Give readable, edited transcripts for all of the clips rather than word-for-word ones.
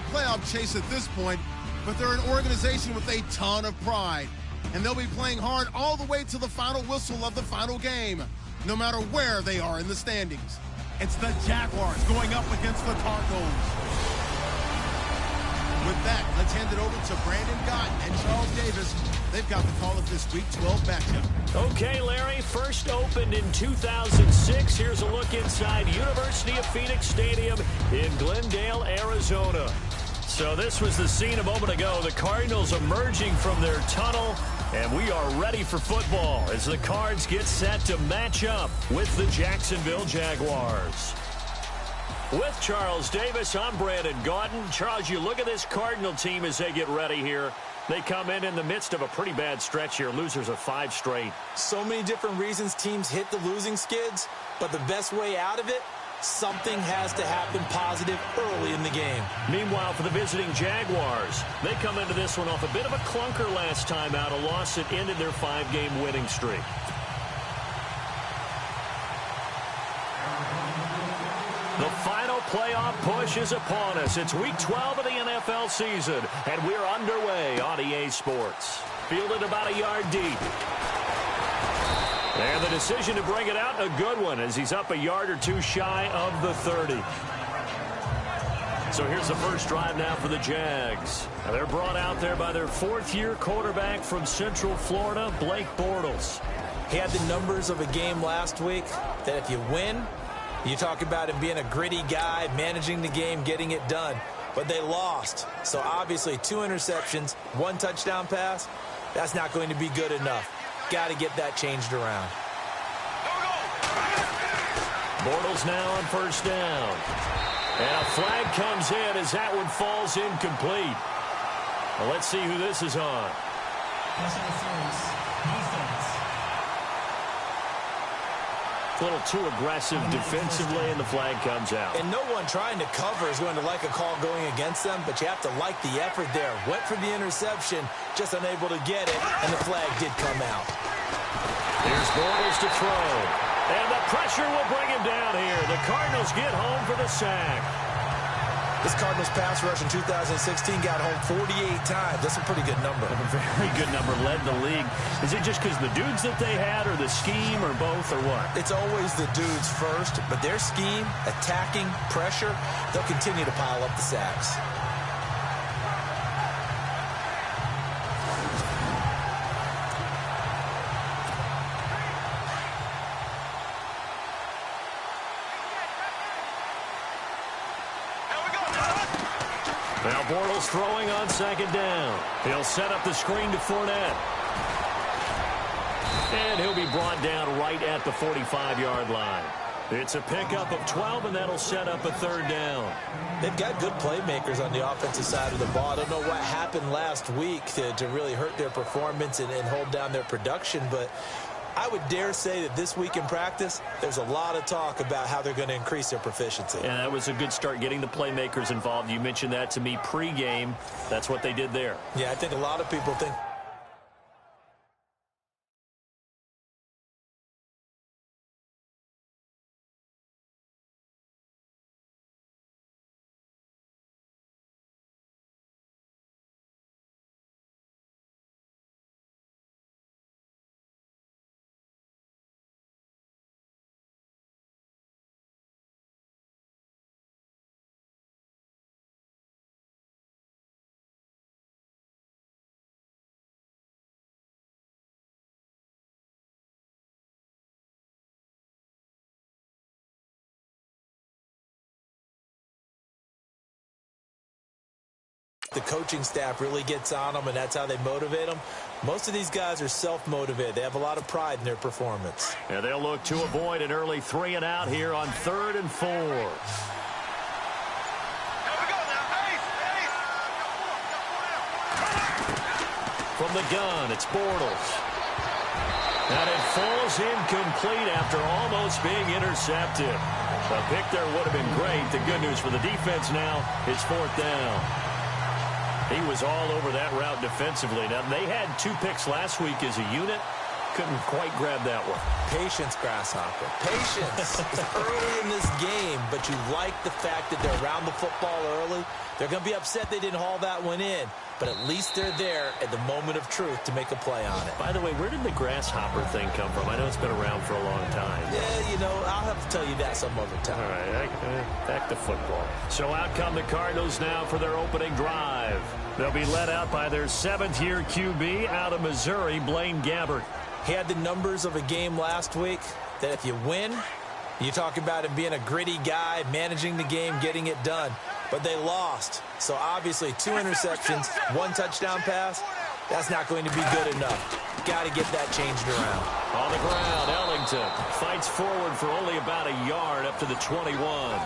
the playoff chase at this point, but they're an organization with a ton of pride. And they'll be playing hard all the way to the final whistle of the final game, no matter where they are in the standings. It's the Jaguars going up against the Cardinals. With that, let's hand it over to Brandon Gotton and Charles Davis. They've got the call of this Week 12 matchup. Okay, Larry, first opened in 2006. Here's a look inside University of Phoenix Stadium in Glendale, Arizona. So this was the scene a moment ago. The Cardinals emerging from their tunnel, and we are ready for football as the Cards get set to match up with the Jacksonville Jaguars. With Charles Davis, I'm Brandon Gordon. Charles, you look at this Cardinal team as they get ready here. They come in the midst of a pretty bad stretch here. Losers of 5 straight. So many different reasons teams hit the losing skids, but the best way out of it, something has to happen positive early in the game. Meanwhile, for the visiting Jaguars, they come into this one off a bit of a clunker last time out, a loss that ended their 5-game winning streak. The final playoff push is upon us. It's Week 12 of the NFL season, and we're underway on EA Sports. Fielded about a yard deep. And the decision to bring it out, a good one, as he's up a yard or two shy of the 30. So here's the first drive now for the Jags. Now they're brought out there by their 4th-year quarterback from Central Florida, Blake Bortles. He had the numbers of a game last week that if you win, you talk about him being a gritty guy, managing the game, getting it done. But they lost. So obviously 2 interceptions, 1 touchdown pass, that's not going to be good enough. Got to get that changed around. Bortles now on first down. And a flag comes in as that one falls incomplete. Well, let's see who this is on. A little too aggressive defensively, and the flag comes out. And no one trying to cover is going to like a call going against them, but you have to like the effort there. Went for the interception, just unable to get it, and the flag did come out. Here's Bortles to throw. And the pressure will bring him down here. The Cardinals get home for the sack. This Cardinals pass rush in 2016 got home 48 times. That's a pretty good number. A very good number, led the league. Is it just because the dudes that they had, or the scheme, or both, or what? It's always the dudes first, but their scheme, attacking, pressure, they'll continue to pile up the sacks. Now Bortles throwing on second down. He'll set up the screen to Fournette. And he'll be brought down right at the 45-yard line. It's a pickup of 12, and that'll set up a 3rd down. They've got good playmakers on the offensive side of the ball. I don't know what happened last week to really hurt their performance and hold down their production, but I would dare say that this week in practice, there's a lot of talk about how they're going to increase their proficiency. Yeah, that was a good start, getting the playmakers involved. You mentioned that to me pregame. That's what they did there. Yeah, I think a lot of people think the coaching staff really gets on them, and that's how they motivate them. Most of these guys are self-motivated. They have a lot of pride in their performance. Yeah, they'll look to avoid an early 3 and out here on 3rd and 4. From the gun, it's Bortles. And it falls incomplete after almost being intercepted. A pick there would have been great. The good news for the defense now, it's 4th down. He was all over that route defensively. Now, they had 2 picks last week as a unit. Couldn't quite grab that one. Patience, Grasshopper. Patience. It's early in this game, but you like the fact that they're around the football early. They're going to be upset they didn't haul that one in, but at least they're there at the moment of truth to make a play on it. By the way, where did the grasshopper thing come from? I know it's been around for a long time. Yeah, you know, I'll have to tell you that some other time. All right, back to football. So out come the Cardinals now for their opening drive. They'll be led out by their seventh-year QB out of Missouri, Blaine Gabbert. He had the numbers of a game last week that if you win, you talk about him being a gritty guy, managing the game, getting it done. But they lost. So obviously 2 interceptions, 1 touchdown pass, that's not going to be good enough. Got to get that changed around. On the ground, Ellington fights forward for only about a yard up to the 21.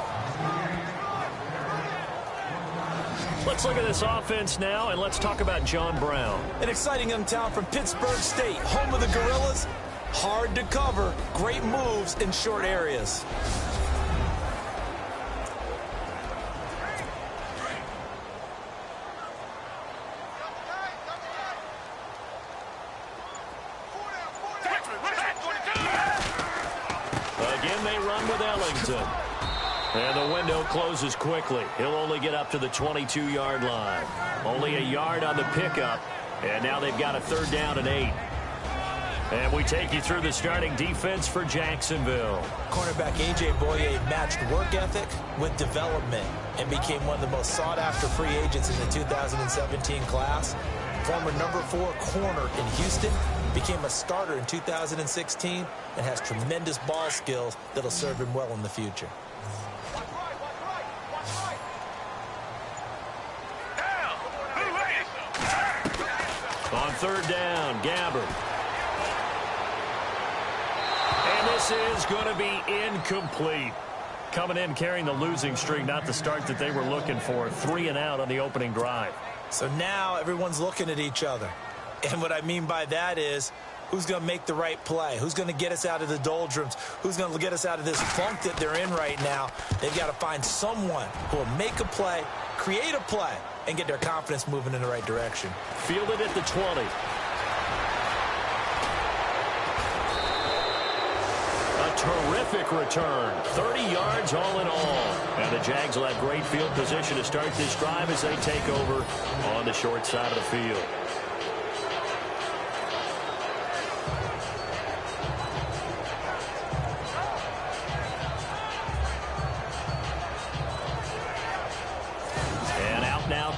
Let's look at this offense now, and let's talk about John Brown. An exciting young talent from Pittsburgh State, home of the Gorillas. Hard to cover, great moves in short areas. Again, they run with Ellington. And the window closes quickly. He'll only get up to the 22-yard line. Only a yard on the pickup. And now they've got a 3rd down and 8. And we take you through the starting defense for Jacksonville. Cornerback A.J. Boye matched work ethic with development and became one of the most sought-after free agents in the 2017 class. Former number 4 corner in Houston, became a starter in 2016, and has tremendous ball skills that'll serve him well in the future. On 3rd down, Gabbert. And this is going to be incomplete. Coming in carrying the losing streak, not the start that they were looking for. 3 and out on the opening drive. So now everyone's looking at each other. And what I mean by that is, who's going to make the right play? Who's going to get us out of the doldrums? Who's going to get us out of this funk that they're in right now? They've got to find someone who will make a play, create a play, and get their confidence moving in the right direction. Fielded at the 20. A terrific return. 30 yards all in all. And the Jags will have great field position to start this drive as they take over on the short side of the field.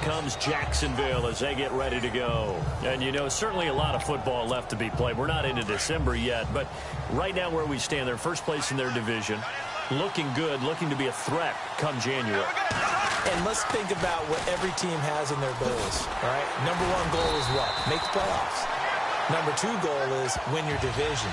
Comes Jacksonville as they get ready to go. And, you know, certainly a lot of football left to be played. We're not into December yet, but right now where we stand, they're first place in their division. Looking good, looking to be a threat come January. And let's think about what every team has in their goals, all right? Number 1 goal is what? Make the playoffs. Number 2 goal is win your division.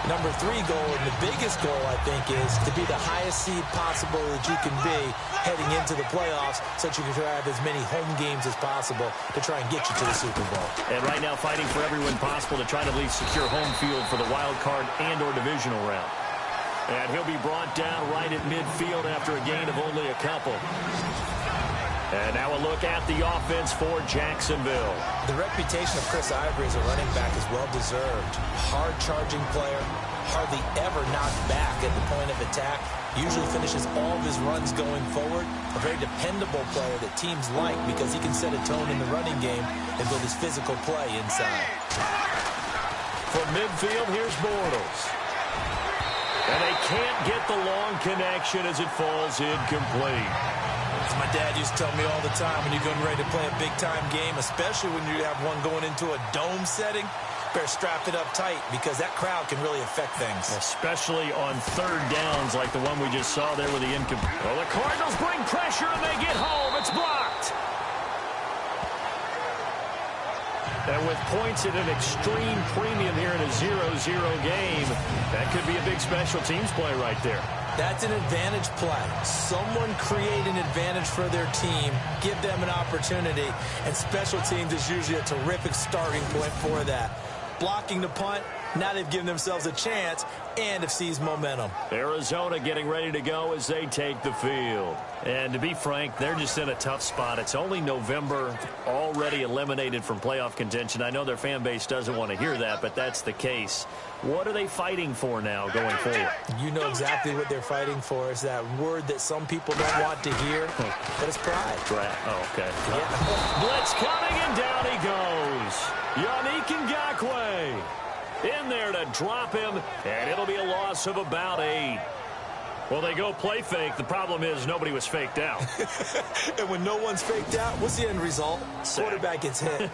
Number 3 goal, and the biggest goal, I think, is to be the highest seed possible that you can be heading into the playoffs so that you can have as many home games as possible to try and get you to the Super Bowl. And right now fighting for every win possible to try to at least secure home field for the wild card and or divisional round. And he'll be brought down right at midfield after a gain of only a couple. And now a look at the offense for Jacksonville. The reputation of Chris Ivory as a running back is well-deserved. Hard-charging player, hardly ever knocked back at the point of attack. Usually finishes all of his runs going forward. A very dependable player that teams like because he can set a tone in the running game and build his physical play inside. From midfield, here's Bortles. And they can't get the long connection as it falls incomplete. As my dad used to tell me all the time, when you're getting ready to play a big-time game, especially when you have one going into a dome setting, better strap it up tight because that crowd can really affect things. Especially on 3rd downs like the one we just saw there with the incomplete. Well, the Cardinals bring pressure and they get home. It's blocked. And with points at an extreme premium here in a 0-0 game, that could be a big special teams play right there. That's an advantage play. Someone create an advantage for their team, give them an opportunity, and special teams is usually a terrific starting point for that. Blocking the punt, Now they've given themselves a chance and have seized momentum. Arizona getting ready to go as they take the field. And to be frank, they're just in a tough spot. It's only November, already eliminated from playoff contention. I know their fan base doesn't want to hear that, but that's the case. What are they fighting for now going forward? You know exactly what they're fighting for. Is that word that some people don't want to hear, but it's pride. Oh, okay. Yeah. Blitz coming, and down he goes. Yannick Ngakoue in there to drop him, and it'll be a loss of about 8. Well, they go play fake. The problem is nobody was faked out. And when no one's faked out, what's the end result? Sack. Quarterback gets hit.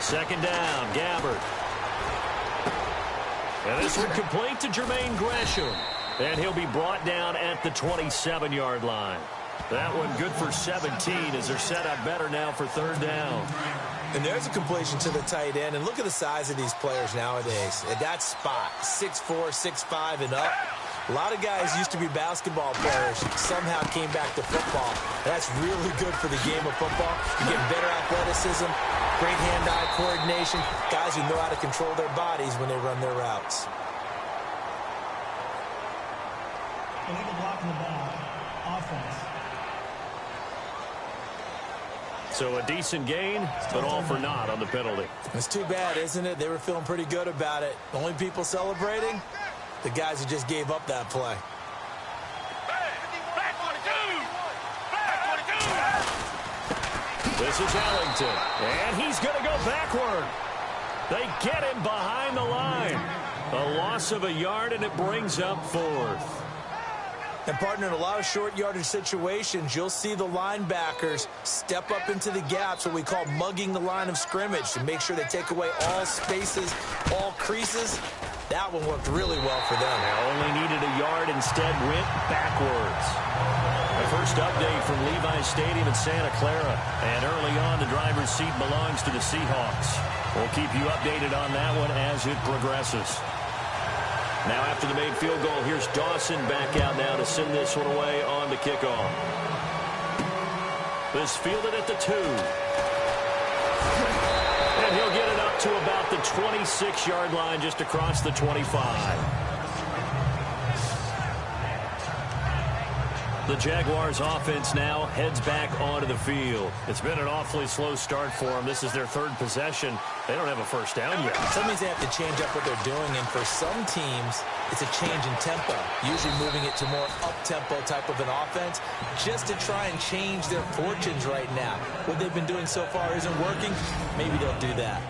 Second down, Gabbard. And this one complete to Jermaine Gresham. And he'll be brought down at the 27-yard line. That one good for 17 as they're set up better now for third down. And there's a completion to the tight end. And look at the size of these players nowadays. At that spot, 6'4", 6'5", and up. A lot of guys used to be basketball players, somehow came back to football. That's really good for the game of football. You get better athleticism, great hand-eye coordination, guys who know how to control their bodies when they run their routes. Illegal blocking the ball. Offense. So a decent gain, but all for naught on the penalty. It's too bad, isn't it? They were feeling pretty good about it. The only people celebrating? The guys who just gave up that play. This is Ellington, and he's going to go backward. They get him behind the line. A loss of a yard, and it brings up 4th. And, partner, in a lot of short yardage situations, you'll see the linebackers step up into the gaps, what we call mugging the line of scrimmage, to make sure they take away all spaces, all creases. That one worked really well for them. They only needed a yard, instead went backwards. The first update from Levi Stadium in Santa Clara. And early on, the driver's seat belongs to the Seahawks. We'll keep you updated on that one as it progresses. Now after the made field goal, here's Dawson back out now to send this one away on the kickoff. This fielded at the 2. And he'll get it up to about the 26-yard line, just across the 25. The Jaguars offense now heads back onto the field. It's been an awfully slow start for them. This is their 3rd possession. They don't have a first down yet. So that means they have to change up what they're doing, and for some teams, it's a change in tempo, usually moving it to more up-tempo type of an offense, just to try and change their fortunes right now. What they've been doing so far isn't working. Maybe they'll do that.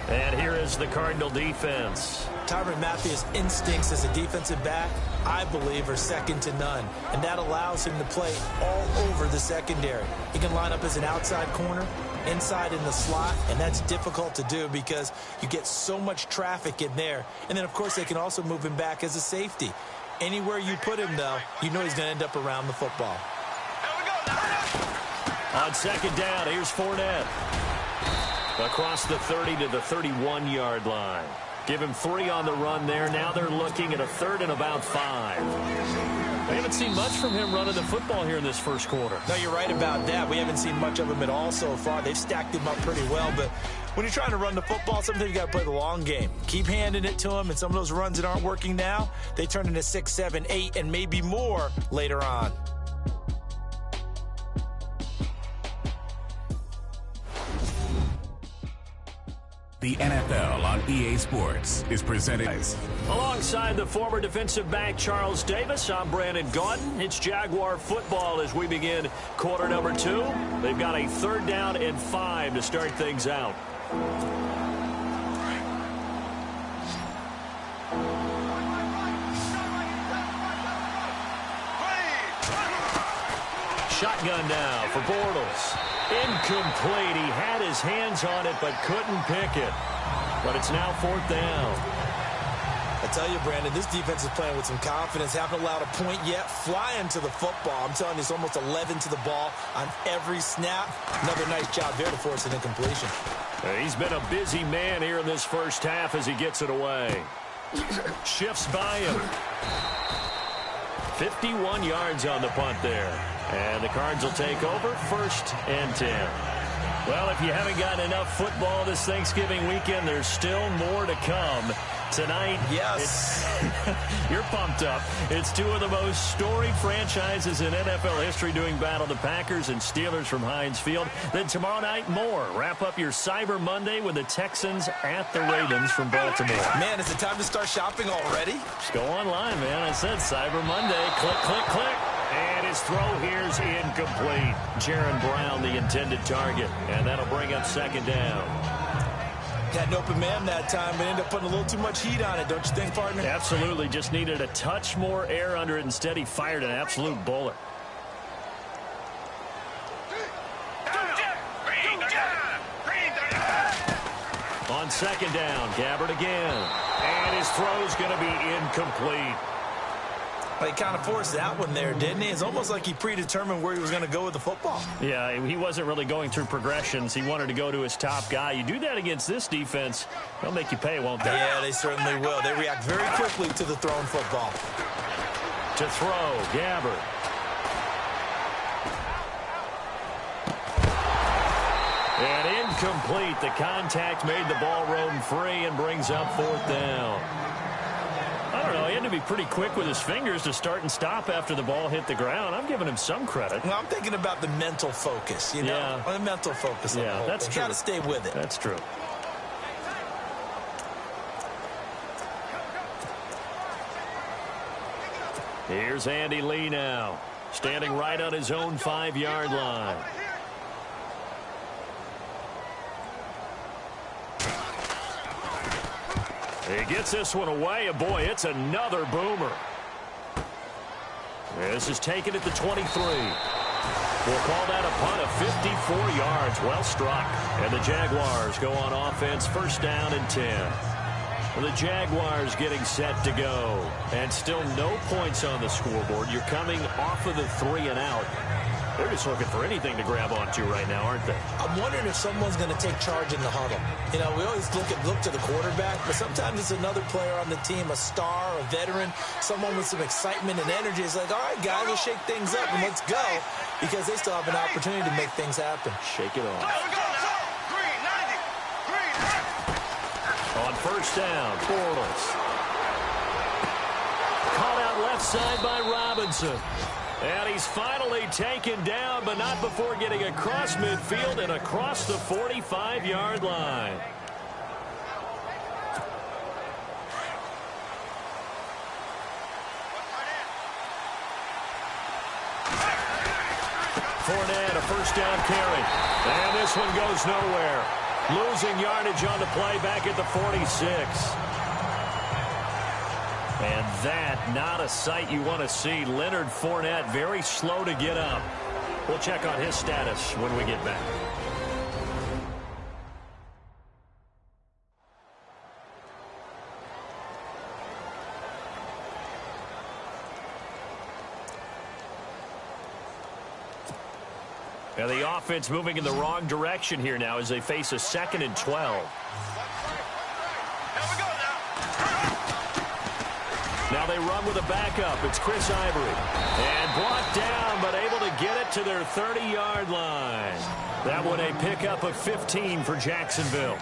And here is the Cardinal defense. Tyrann Mathieu's instincts as a defensive back, I believe, are second to none. And that allows him to play all over the secondary. He can line up as an outside corner, inside in the slot, and that's difficult to do because you get so much traffic in there. And then, of course, they can also move him back as a safety. Anywhere you put him, though, you know he's going to end up around the football. On second down, here's Fournette. Across the 30 to the 31-yard line. Give him 3 on the run there. Now they're looking at a 3rd and about 5. We haven't seen much from him running the football here in this first quarter. No, you're right about that. We haven't seen much of him at all so far. They've stacked him up pretty well, but when you're trying to run the football, sometimes you got to play the long game. Keep handing it to him, and some of those runs that aren't working now, they turn into 6, 7, 8, and maybe more later on. The NFL on EA Sports is presented. Alongside the former defensive back Charles Davis, I'm Brandon Gaudin. It's Jaguar football as we begin quarter number 2. They've got a 3rd down and 5 to start things out. Shotgun now for Bortles. Incomplete. He had his hands on it but couldn't pick it. But it's now 4th down. A tell you, Brandon, this defense is playing with some confidence. Haven't allowed a point yet. Flying to the football. I'm telling you, it's almost 11 to the ball on every snap. Another nice job there to force an incompletion. He's been a busy man here in this first half as he gets it away. Shifts by him. 51 yards on the punt there. And the Cards will take over 1st and 10. Well, if you haven't gotten enough football this Thanksgiving weekend, there's still more to come. Tonight, yes, you're pumped up. It's two of the most storied franchises in NFL history doing battle, the Packers and Steelers from Heinz Field. Then tomorrow night, more. Wrap up your Cyber Monday with the Texans at the Ravens from Baltimore. Man, is it time to start shopping already? Just go online, man. I said Cyber Monday. Click, click, click. And his throw here's incomplete. Jaron Brown, the intended target. And that'll bring up 2nd down. Had an open man that time, but ended up putting a little too much heat on it, don't you think, partner? Absolutely. Just needed a touch more air under it. Instead, he fired an absolute bullet. On 2nd down, Gabbert again. And his throw's going to be incomplete. Well, he kind of forced that one there, didn't he? It's almost like he predetermined where he was going to go with the football. Yeah, he wasn't really going through progressions. He wanted to go to his top guy. You do that against this defense, they'll make you pay, won't they? Yeah, they certainly will. They react very quickly to the thrown football. To throw, Gabbert. And incomplete. The contact made the ball roam free and brings up 4th down. I don't know. He had to be pretty quick with his fingers to start and stop after the ball hit the ground. I'm giving him some credit. Well, I'm thinking about the mental focus, you know? Yeah. The mental focus. Yeah, that's true. Got to stay with it. That's true. Here's Andy Lee now, standing right on his own 5-yard line. He gets this one away, and boy, it's another boomer. This is taken at the 23. We'll call that a punt of 54 yards. Well struck. And the Jaguars go on offense, 1st down and 10. The Jaguars getting set to go. And still no points on the scoreboard. You're coming off of the 3 and out. They're just looking for anything to grab onto right now, aren't they? I'm wondering if someone's going to take charge in the huddle. You know, we always look to the quarterback, but sometimes it's another player on the team, a star, a veteran, someone with some excitement and energy. It's like, all right, guys, let's shake things up and let's go, because they still have an opportunity to make things happen. Shake it off. On 1st down, Bortles. Caught out left side by Robinson. And he's finally taken down, but not before getting across midfield and across the 45-yard line. Fournette, a 1st down carry. And this one goes nowhere. Losing yardage on the play back at the 46. And that, not a sight you want to see. Leonard Fournette very slow to get up. We'll check on his status when we get back. Now the offense moving in the wrong direction here now as they face a 2nd and 12. Now they run with a backup. It's Chris Ivory. And brought down, but able to get it to their 30-yard line. That one a pickup of 15 for Jacksonville.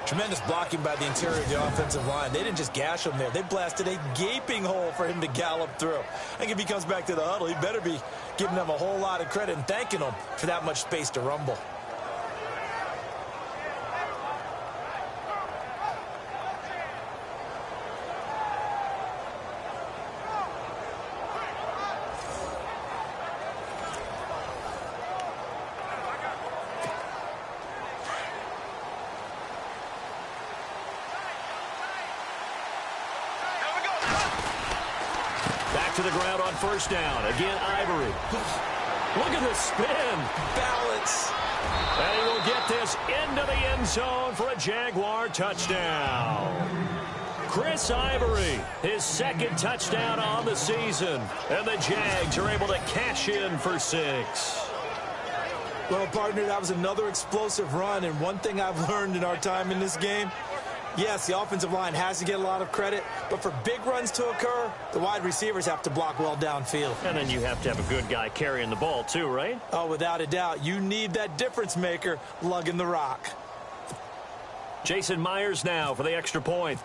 Tremendous blocking by the interior of the offensive line. They didn't just gash him there. They blasted a gaping hole for him to gallop through. I think if he comes back to the huddle, he better be giving them a whole lot of credit and thanking them for that much space to rumble. To the ground on 1st down. Again, Ivory. Look at the spin. Balance. And he will get this into the end zone for a Jaguar touchdown. Chris Ivory, his second touchdown on the season. And the Jags are able to cash in for 6. Well, partner, that was another explosive run, and one thing I've learned in our time in this game, yes, the offensive line has to get a lot of credit, but for big runs to occur, the wide receivers have to block well downfield. And then you have to have a good guy carrying the ball too, right? Oh, without a doubt. You need that difference maker lugging the rock. Jason Myers now for the extra point.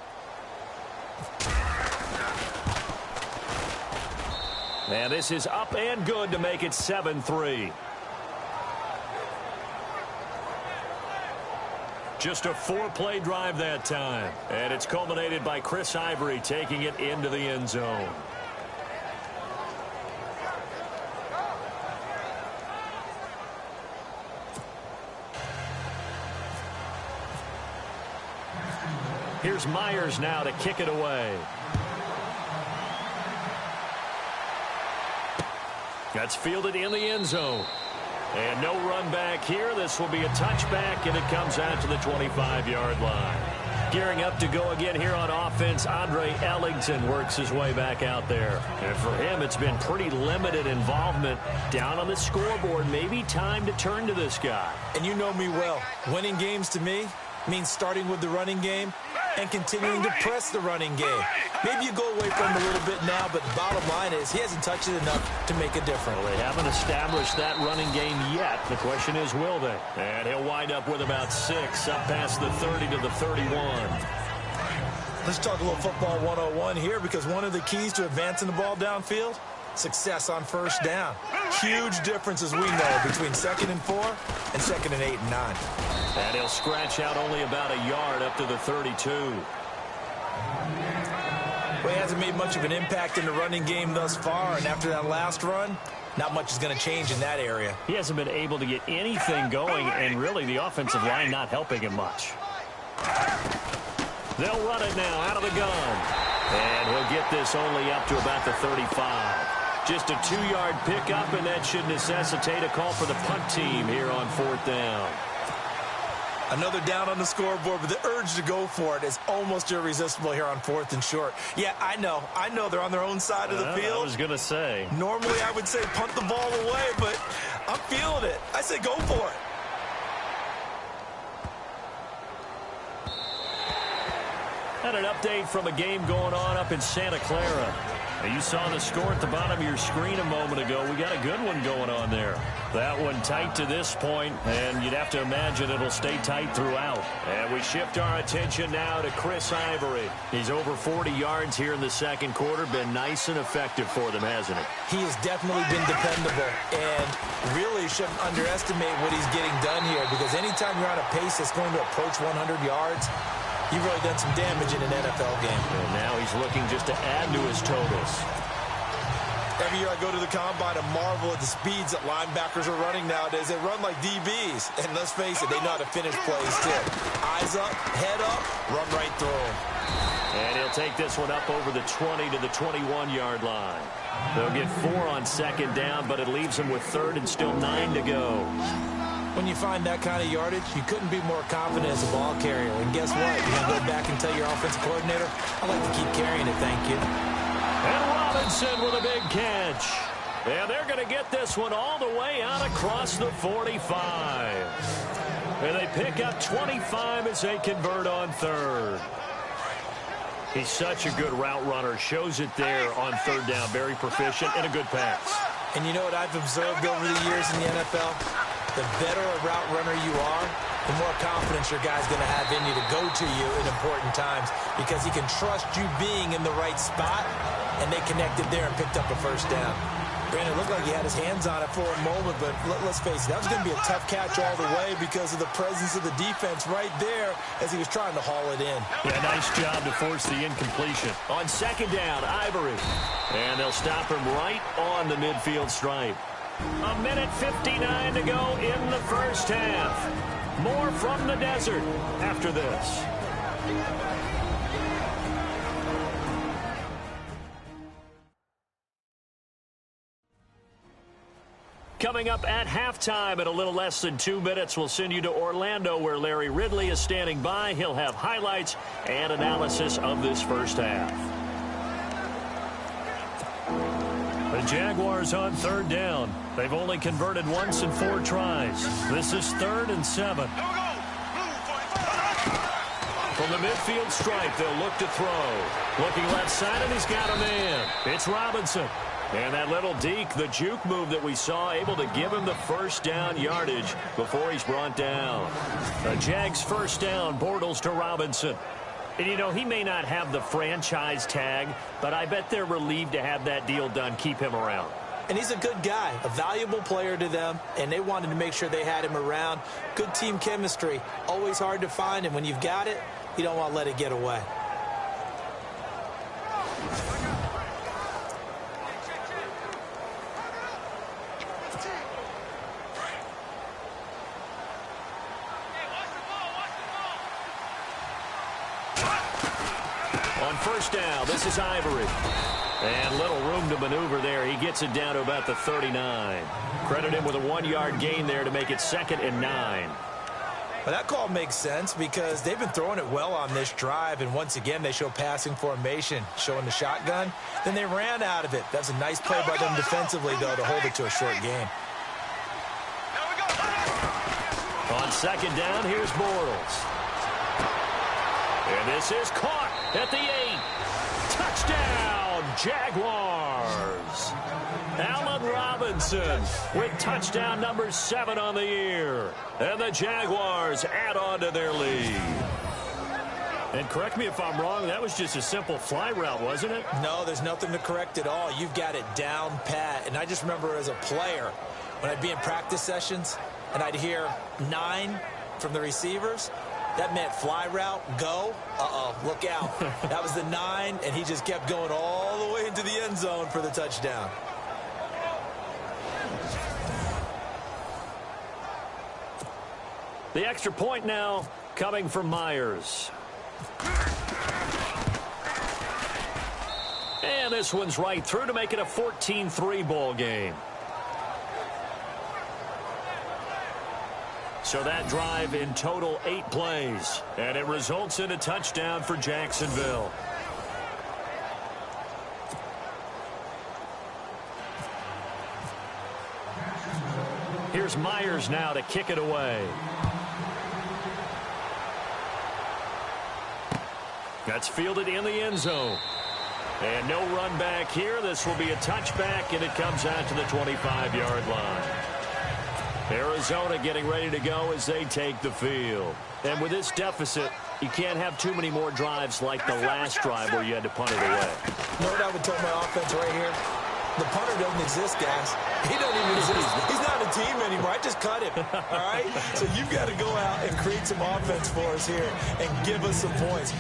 And this is up and good to make it 7-3. Just a 4-play drive that time. And it's culminated by Chris Ivory taking it into the end zone. Here's Myers now to kick it away. That's fielded in the end zone. And no run back here. This will be a touchback, and it comes out to the 25-yard line. Gearing up to go again here on offense, Andre Ellington works his way back out there. And for him, it's been pretty limited involvement down on the scoreboard. Maybe time to turn to this guy. And you know me well. Winning games to me means starting with the running game and continuing to press the running game. Maybe you go away from him a little bit now, but the bottom line is he hasn't touched it enough to make a difference. Well, they haven't established that running game yet. The question is, will they? And he'll wind up with about 6 up past the 30 to the 31. Let's talk a little football 101 here, because one of the keys to advancing the ball downfield, success on first down. Huge difference, as we know, between 2nd and 4 and 2nd and 8 and 9. And he'll scratch out only about a yard up to the 32. Well, he hasn't made much of an impact in the running game thus far, and after that last run, not much is going to change in that area. He hasn't been able to get anything going, and really the offensive line not helping him much. They'll run it now out of the gun. And he'll get this only up to about the 35. Just a 2-yard pickup, and that should necessitate a call for the punt team here on 4th down. Another down on the scoreboard, but the urge to go for it is almost irresistible here on 4th and short. Yeah, I know they're on their own side of the field. I was going to say. Normally I would say punt the ball away, but I'm feeling it. I say go for it. And an update from a game going on up in Santa Clara. Now, you saw the score at the bottom of your screen a moment ago. We got a good one going on there. That one tight to this point, and you'd have to imagine it'll stay tight throughout. And we shift our attention now to Chris Ivory. He's over 40 yards here in the second quarter. Been nice and effective for them, hasn't he? He has definitely been dependable, and really shouldn't underestimate what he's getting done here, because anytime you're on a pace that's going to approach 100 yards, you've really done some damage in an NFL game. And now he's looking just to add to his totals. Every year I go to the combine and marvel at the speeds that linebackers are running nowadays. They run like DBs. And let's face it, they know how to finish plays too. Eyes up, head up, run right through them. And he'll take this one up over the 20 to the 21-yard line. They'll get 4 on 2nd down, but it leaves them with 3rd and still 9 to go. When you find that kind of yardage, you couldn't be more confident as a ball carrier. And guess what? You're going to go back and tell your offensive coordinator, I'd like to keep carrying it, thank you. And Robinson with a big catch. And they're going to get this one all the way out across the 45. And they pick up 25 as they convert on 3rd. He's such a good route runner. Shows it there on 3rd down. Very proficient and a good pass. And you know what I've observed over the years in the NFL? The better a route runner you are, the more confidence your guy's going to have in you to go to you in important times, because he can trust you being in the right spot, and they connected there and picked up a 1st down. Brandon, it looked like he had his hands on it for a moment, but let's face it, that was going to be a tough catch all the way because of the presence of the defense right there as he was trying to haul it in. Yeah, nice job to force the incompletion. On 2nd down, Ivory. And they'll stop him right on the midfield stripe. A minute 59 to go in the first half. More from the desert after this. coming up at halftime in a little less than 2 minutes. We'll send you to Orlando, where Larry Ridley is standing by. He'll have highlights and analysis of this first half. The Jaguars on third down. They've only converted once in 4 tries. This is 3rd and 7. From the midfield stripe, they'll look to throw. Looking left side, and he's got a man. It's Robinson. And that little deke, the juke move that we saw, able to give him the first down yardage before he's brought down. The Jags first down, Bortles to Robinson. And, you know, he may not have the franchise tag, but I bet they're relieved to have that deal done, keep him around. And he's a good guy, a valuable player to them, and they wanted to make sure they had him around. Good team chemistry, always hard to find, and when you've got it, you don't want to let it get away. On first down, this is Ivory. And little room to maneuver there. He gets it down to about the 39. Credit him with a 1-yard gain there to make it 2nd and 9. Well, that call makes sense because they've been throwing it well on this drive, and once again they show passing formation, showing the shotgun. Then they ran out of it. That's a nice play by them defensively, though, to hold it to a short game. On second down, here's Bortles. And this is caught at the 8. Touchdown, Jaguars. Allen Robinson with touchdown number 7 on the year. And the Jaguars add on to their lead. And correct me if I'm wrong, that was just a simple fly route, wasn't it? No, there's nothing to correct at all. You've got it down pat. And I just remember as a player, when I'd be in practice sessions and I'd hear 9 from the receivers, that meant fly route, go. Uh-oh, look out. That was the 9, and he just kept going all the way into the end zone for the touchdown. The extra point now coming from Myers. And this one's right through to make it a 14-3 ball game. So that drive in total 8 plays, and it results in a touchdown for Jacksonville. Here's Myers now to kick it away. That's fielded in the end zone. And no run back here. This will be a touchback, and it comes out to the 25-yard line. Arizona getting ready to go as they take the field. And with this deficit, you can't have too many more drives like the last drive where you had to punt it away. You know what I would tell my offense right here? The punter doesn't exist, guys. He doesn't even exist. He's not a team anymore. I just cut him, all right? So you've got to go out and create some offense for us here and give us some points.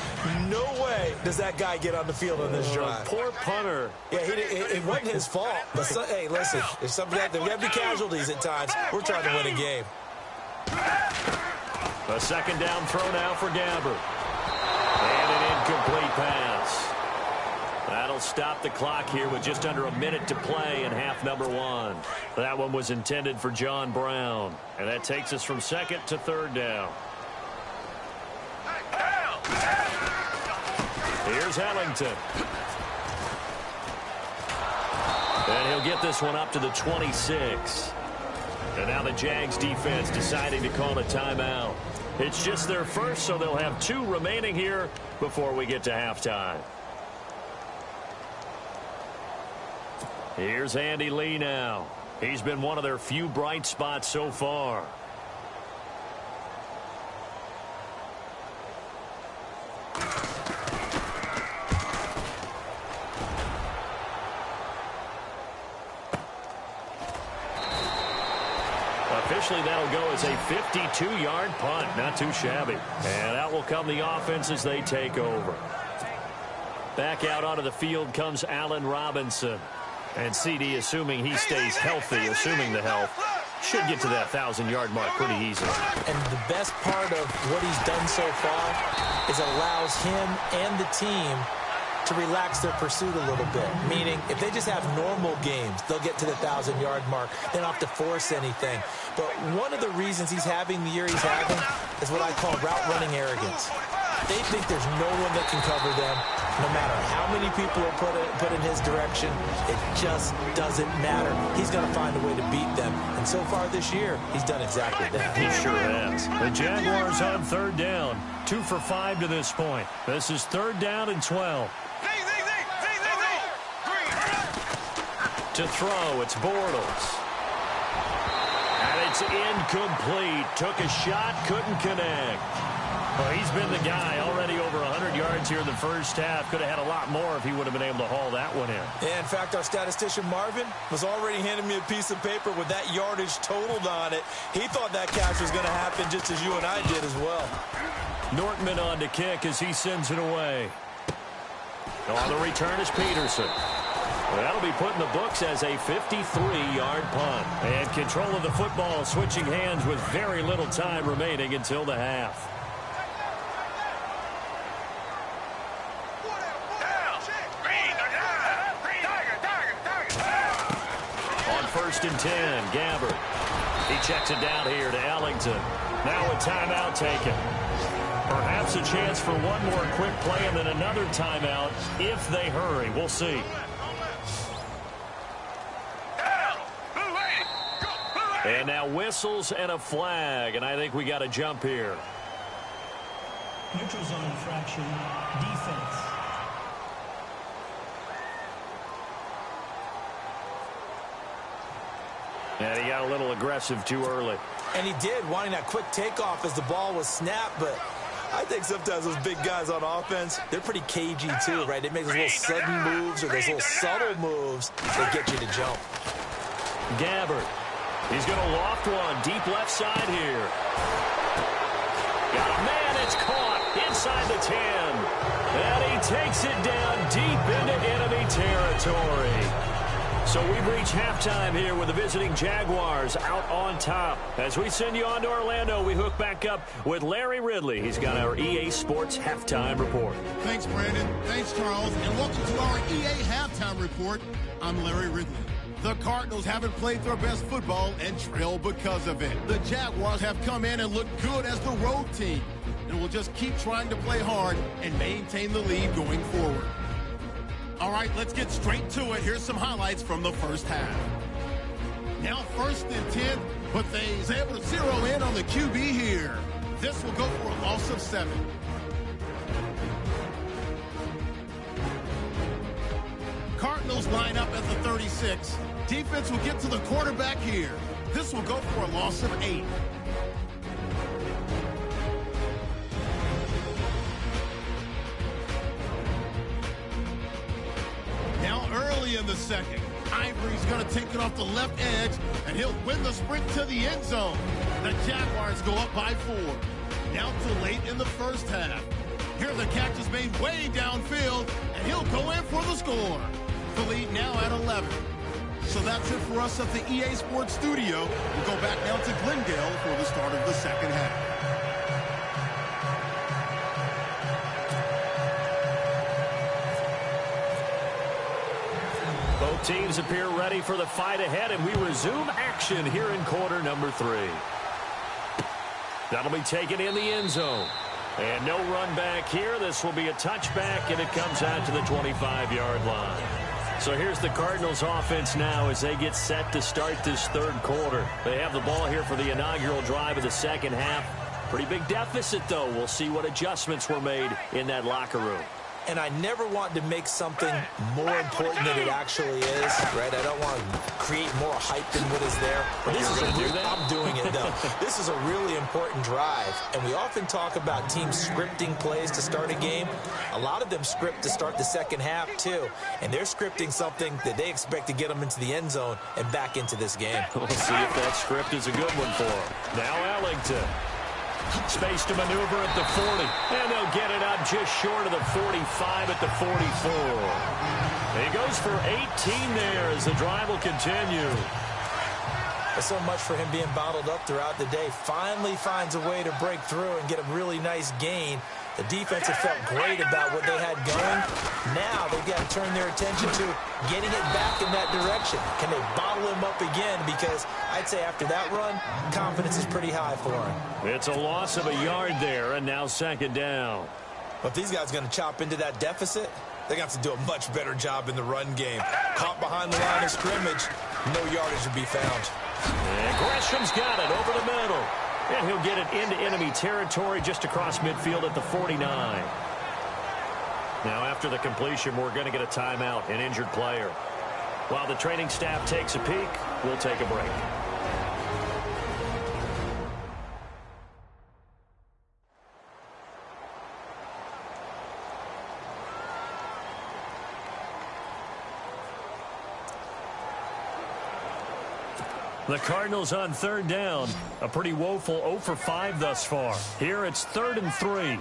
No way does that guy get on the field on this drive. Poor punter. Yeah, it wasn't his fault. But hey, listen, if something there got to be casualties at times. We're trying to win a game. A second down throw now for Gabbert. And an incomplete pass. That'll stop the clock here with just under a minute to play in half number 1. That one was intended for John Brown. And that takes us from 2nd to 3rd down. Here's Ellington. And he'll get this one up to the 26. And now the Jags defense deciding to call a timeout. It's just their first, so they'll have 2 remaining here before we get to halftime. Here's Andy Lee now. He's been one of their few bright spots so far. Officially, that'll go as a 52-yard punt. Not too shabby. And out will come the offense as they take over. Back out onto the field comes Allen Robinson. And CD, assuming he stays healthy, assuming the health, should get to that 1,000-yard mark pretty easily. And the best part of what he's done so far is allows him and the team to relax their pursuit a little bit, meaning if they just have normal games, they'll get to the 1,000-yard mark. They don't have to force anything. But one of the reasons he's having the year he's having is what I call route running arrogance. They think there's no one that can cover them, no matter how many people are put in his direction. It just doesn't matter. He's going to find a way to beat them. And so far this year, he's done exactly that. He sure has. The Jaguars on third down. 2 for 5 to this point. This is third down and 12. To throw, it's Bortles. And it's incomplete. Took a shot, couldn't connect. Well, he's been the guy already over 100 yards here in the first half. Could have had a lot more if he would have been able to haul that one in. Yeah, in fact, our statistician Marvin was already handing me a piece of paper with that yardage totaled on it. He thought that catch was going to happen just as you and I did as well. Nortman on to kick as he sends it away. On the return is Peterson. Well, that'll be put in the books as a 53-yard punt. And control of the football switching hands with very little time remaining until the half. On 1st and 10, Gabbard. He checks it down here to Ellington. Now a timeout taken. Perhaps a chance for one more quick play and then another timeout if they hurry. We'll see. And now whistles and a flag, and I think we got a jump here. Neutral zone infraction, defense. And he got a little aggressive too early. And he did, wanting that quick takeoff as the ball was snapped, but I think sometimes those big guys on offense, they're pretty cagey too, right? They make those little sudden moves or those little subtle moves that get you to jump. Gabbard. He's going to loft one deep left side here. Got a man, it's caught inside the 10. And he takes it down deep into enemy territory. So we've reached halftime here with the visiting Jaguars out on top. As we send you on to Orlando, we hook back up with Larry Ridley. He's got our EA Sports Halftime Report. Thanks, Brandon. Thanks, Charles. And welcome to our EA Halftime Report. I'm Larry Ridley. The Cardinals haven't played their best football and trail because of it. The Jaguars have come in and looked good as the road team and will just keep trying to play hard and maintain the lead going forward. All right, let's get straight to it. Here's some highlights from the first half. Now 1st and 10, but they's able to zero in on the QB here. This will go for a loss of 7. Cardinals line up at the 36. Defense will get to the quarterback here. This will go for a loss of 8. Now early in the second, Ivory's going to take it off the left edge, and he'll win the sprint to the end zone. The Jaguars go up by 4. Now to late in the first half. Here the catch is made way downfield, and he'll go in for the score. The lead now at 11. So that's it for us at the EA Sports Studio. We'll go back now to Glendale for the start of the second half. Both teams appear ready for the fight ahead, and we resume action here in quarter number 3. That'll be taken in the end zone. And no run back here. This will be a touchback, and it comes out to the 25-yard line. So here's the Cardinals offense now as they get set to start this third quarter. They have the ball here for the inaugural drive of the second half. Pretty big deficit, though. We'll see what adjustments were made in that locker room. And I never want to make something more important than it actually is, right? I don't want to create more hype than what is there. But this is I'm doing it, though. This is a really important drive. And we often talk about teams scripting plays to start a game. A lot of them script to start the second half, too. And they're scripting something that they expect to get them into the end zone and back into this game. We'll see if that script is a good one for them. Now Ellington. Space to maneuver at the 40. And they'll get it up just short of the 45 at the 44. He goes for 18 there as the drive will continue. There's so much for him being bottled up throughout the day. Finally finds a way to break through and get a really nice gain. The defense have felt great about what they had going. Now they've got to turn their attention to getting it back in that direction. Can they bottle him up again? Because I'd say after that run, confidence is pretty high for him. It's a loss of a yard there, and now second down. But if these guys are going to chop into that deficit, they're going to have to do a much better job in the run game. Caught behind the line of scrimmage, no yardage to be found. And Gresham's got it over the middle. And he'll get it into enemy territory just across midfield at the 49. Now, after the completion, we're going to get a timeout, an injured player. While the training staff takes a peek, we'll take a break. The Cardinals on third down. A pretty woeful 0 for 5 thus far. Here it's 3rd and 3.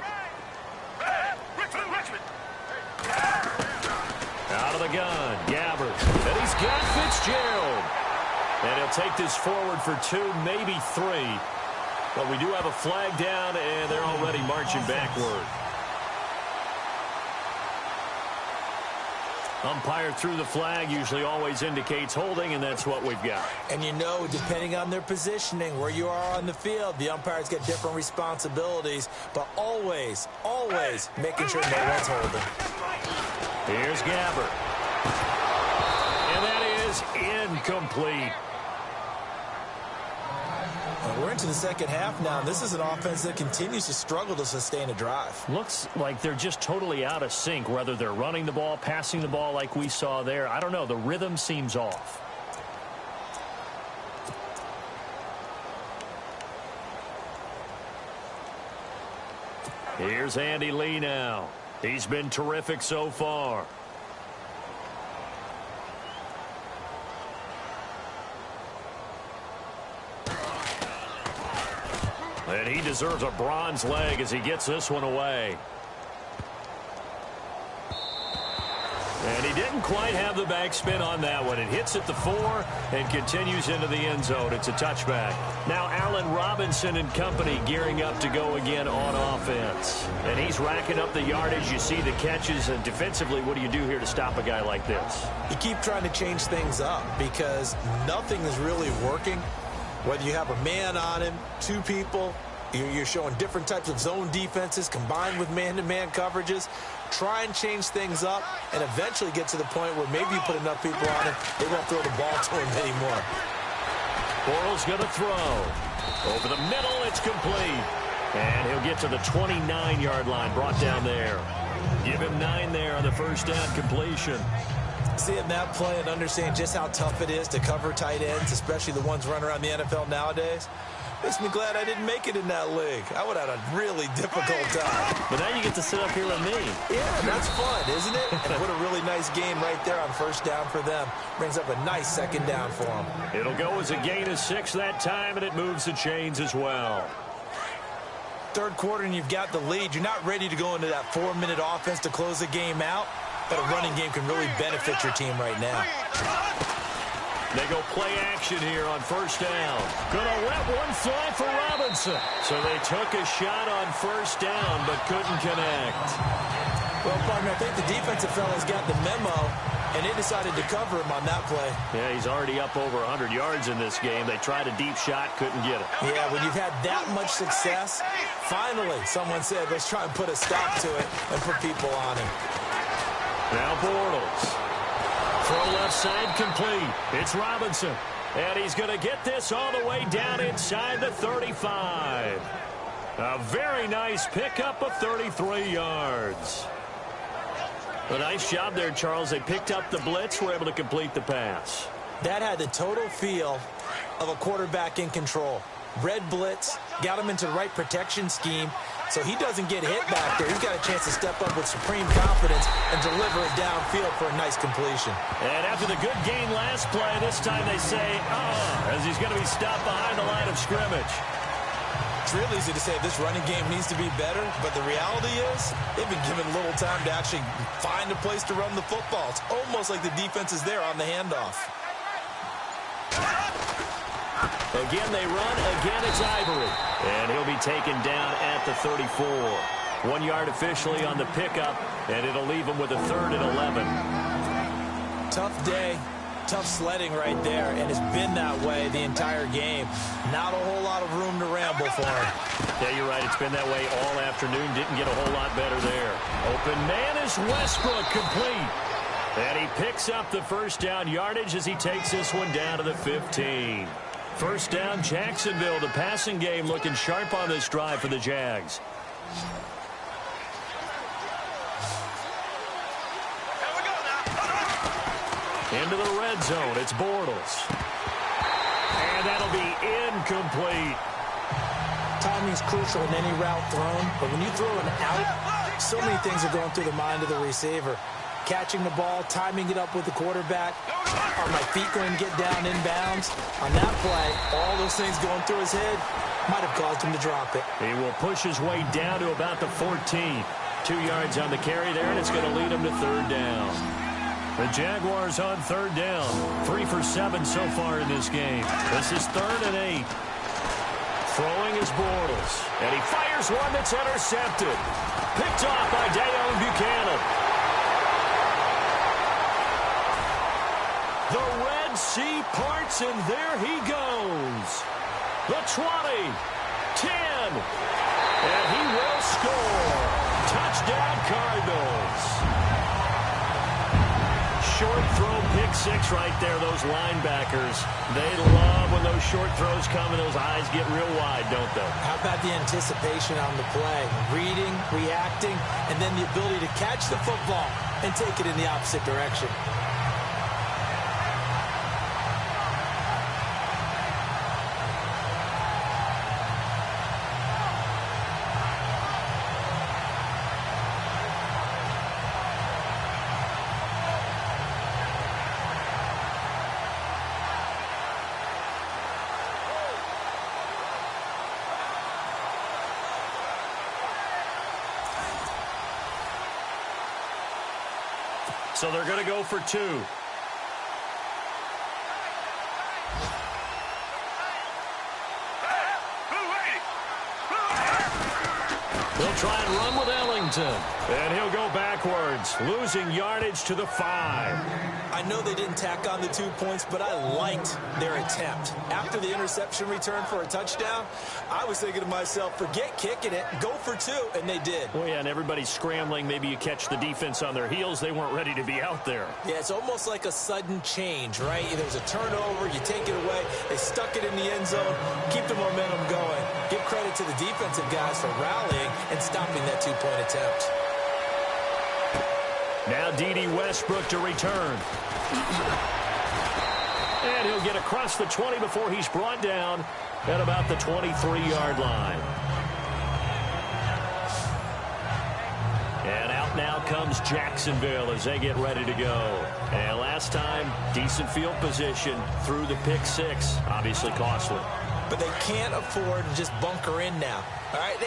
Out of the gun, Gabbert. And he's got Fitzgerald. And he'll take this forward for 2, maybe 3. But we do have a flag down, and they're already marching backward. Umpire threw the flag, usually always indicates holding, and that's what we've got. And you know, depending on their positioning, where you are on the field, the umpires get different responsibilities, but always, always making sure no one's holding. Here's Gabbert. And that is incomplete. We're into the second half now, and this is an offense that continues to struggle to sustain a drive. Looks like they're just totally out of sync, whether they're running the ball, passing the ball like we saw there. I don't know. The rhythm seems off. Here's Andy Lee now. He's been terrific so far. And he deserves a bronze leg as he gets this one away. And he didn't quite have the backspin on that one. It hits at the 4 and continues into the end zone. It's a touchback. Now Allen Robinson and company gearing up to go again on offense. And he's racking up the yardage. You see the catches. And defensively, what do you do here to stop a guy like this? You keep trying to change things up because nothing is really working. Whether you have a man on him, 2 people, you're showing different types of zone defenses combined with man-to-man coverages. Try and change things up and eventually get to the point where maybe you put enough people on him, they won't throw the ball to him anymore. Bortles going to throw. Over the middle, it's complete. And he'll get to the 29-yard line, brought down there. Give him 9 there on the first down completion. Seeing that play and understand just how tough it is to cover tight ends, especially the ones running around the NFL nowadays, makes me glad I didn't make it in that league. I would have had a really difficult time. But now you get to sit up here with me. Yeah, that's fun, isn't it? And what a really nice game right there on first down for them. Brings up a nice second down for them. It'll go as a gain of 6 that time, and it moves the chains as well. Third quarter, and you've got the lead. You're not ready to go into that 4-minute offense to close the game out, but a running game can really benefit your team right now. They go play action here on first down. Gonna let one fly for Robinson. So they took a shot on first down, but couldn't connect. Well, partner, I think the defensive fellas got the memo, and they decided to cover him on that play. Yeah, he's already up over 100 yards in this game. They tried a deep shot, couldn't get it. Yeah, when you've had that much success, finally someone said, let's try and put a stop to it and put people on him. Now Bortles. Throw left side complete. It's Robinson. And he's going to get this all the way down inside the 35. A very nice pickup of 33 yards. A nice job there, Charles. They picked up the blitz, were able to complete the pass. That had the total feel of a quarterback in control. Red blitz, got him into the right protection scheme, so he doesn't get hit back there. He's got a chance to step up with supreme confidence and deliver it downfield for a nice completion. And after the good gain last play, this time they say, as he's going to be stopped behind the line of scrimmage. It's real easy to say this running game needs to be better, but the reality is they've been given little time to actually find a place to run the football. It's almost like the defense is there on the handoff. Again, they run. Again, it's Ivory. And he'll be taken down at the 34. 1 yard officially on the pickup, and it'll leave them with a 3rd and 11. Tough day. Tough sledding right there, and it's been that way the entire game. Not a whole lot of room to ramble for him. Yeah, you're right. It's been that way all afternoon. Didn't get a whole lot better there. Open man is Westbrook, complete. And he picks up the first down yardage as he takes this one down to the 15. First down, Jacksonville. The passing game looking sharp on this drive for the Jags. Into the red zone, it's Bortles. And that'll be incomplete. Timing's crucial in any route thrown, but when you throw an out, so many things are going through the mind of the receiver. Catching the ball, timing it up with the quarterback. Are my feet going to get down inbounds? On that play, all those things going through his head might have caused him to drop it. He will push his way down to about the 14. 2 yards on the carry there, and it's going to lead him to 3rd down. The Jaguars on 3rd down. 3 for 7 so far in this game. This is 3rd and 8. Throwing is Bortles. And he fires one that's intercepted. Picked off by Dayon Buchanan. The Red Sea parts, and there he goes. The 20, 10, and he will score. Touchdown, Cardinals. Short throw, pick 6 right there. Those linebackers, they love when those short throws come and those eyes get real wide, don't they? How about the anticipation on the play? Reading, reacting, and then the ability to catch the football and take it in the opposite direction. So they're going to go for 2. They'll try and run with Ellington. And he'll go backwards, losing yardage to the 5. I know they didn't tack on the 2 points, but I liked their attempt. After the interception return for a touchdown, I was thinking to myself, forget kicking it, go for 2, and they did. Well, yeah, and everybody's scrambling. Maybe you catch the defense on their heels. They weren't ready to be out there. Yeah, it's almost like a sudden change, right? There's a turnover, you take it away, they stuck it in the end zone, keep the momentum going. Give credit to the defensive guys for rallying and stopping that 2-point attempt. Now D.D. Westbrook to return. And he'll get across the 20 before he's brought down at about the 23-yard line. And out now comes Jacksonville as they get ready to go. And last time, decent field position through the pick 6. Obviously costly. But they can't afford to just bunker in now. All right,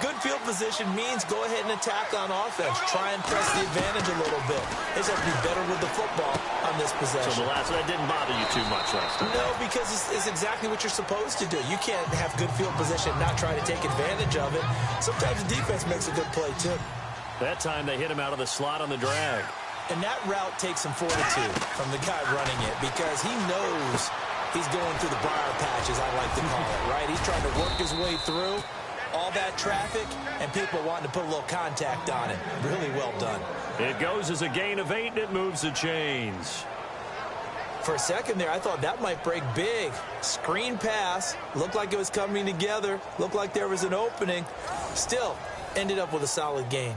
good field position means go ahead and attack on offense. Try and press the advantage a little bit. They just have to be better with the football on this possession. So that didn't bother you too much last time? No, because it's exactly what you're supposed to do. You can't have good field position and not try to take advantage of it. Sometimes the defense makes a good play, too. That time they hit him out of the slot on the drag. And that route takes some fortitude from the guy running it because he knows he's going through the briar patch, as I like to call it, right? He's trying to work his way through all that traffic and people wanting to put a little contact on it. Really well done. It goes as a gain of 8, and it moves the chains. For a second there, I thought that might break big. Screen pass. Looked like it was coming together. Looked like there was an opening. Still, ended up with a solid gain.